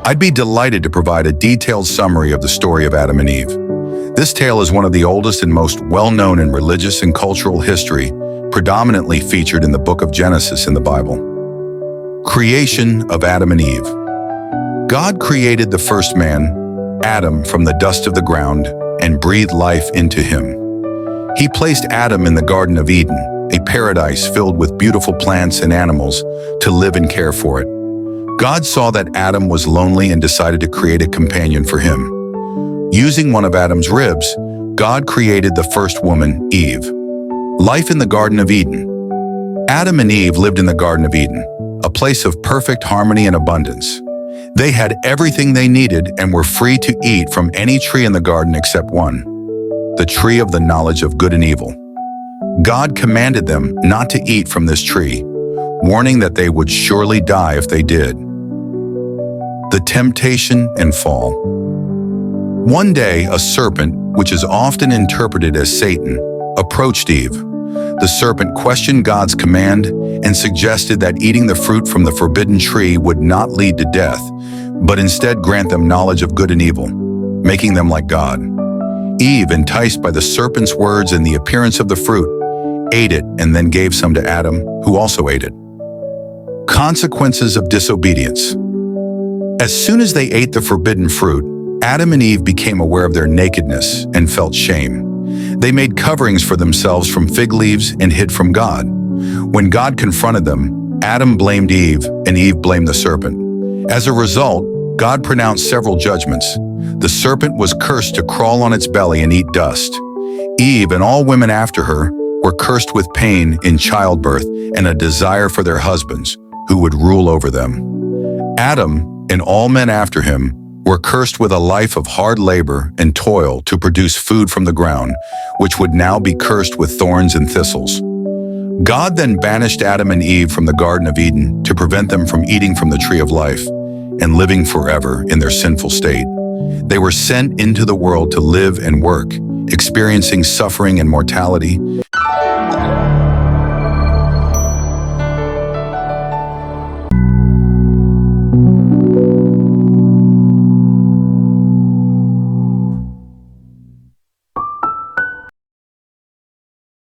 I'd be delighted to provide a detailed summary of the story of Adam and Eve. This tale is one of the oldest and most well-known in religious and cultural history, predominantly featured in the book of Genesis in the Bible. Creation of Adam and Eve. God created the first man, Adam, from the dust of the ground and breathed life into him. He placed Adam in the Garden of Eden, a paradise filled with beautiful plants and animals, to live and care for it. God saw that Adam was lonely and decided to create a companion for him. Using one of Adam's ribs, God created the first woman, Eve. Life in the Garden of Eden. Adam and Eve lived in the Garden of Eden, a place of perfect harmony and abundance. They had everything they needed and were free to eat from any tree in the garden except one, the tree of the knowledge of good and evil. God commanded them not to eat from this tree, warning that they would surely die if they did. The temptation and fall. One day, a serpent, which is often interpreted as Satan, approached Eve. The serpent questioned God's command and suggested that eating the fruit from the forbidden tree would not lead to death, but instead grant them knowledge of good and evil, making them like God. Eve, enticed by the serpent's words and the appearance of the fruit, ate it and then gave some to Adam, who also ate it. Consequences of disobedience. As soon as they ate the forbidden fruit, Adam and Eve became aware of their nakedness and felt shame. They made coverings for themselves from fig leaves and hid from God. When God confronted them, Adam blamed Eve and Eve blamed the serpent. As a result, God pronounced several judgments. The serpent was cursed to crawl on its belly and eat dust. Eve and all women after her were cursed with pain in childbirth and a desire for their husbands, who would rule over them. Adam and all men after him were cursed with a life of hard labor and toil to produce food from the ground, which would now be cursed with thorns and thistles. God then banished Adam and Eve from the Garden of Eden to prevent them from eating from the tree of life and living forever in their sinful state. They were sent into the world to live and work, experiencing suffering and mortality.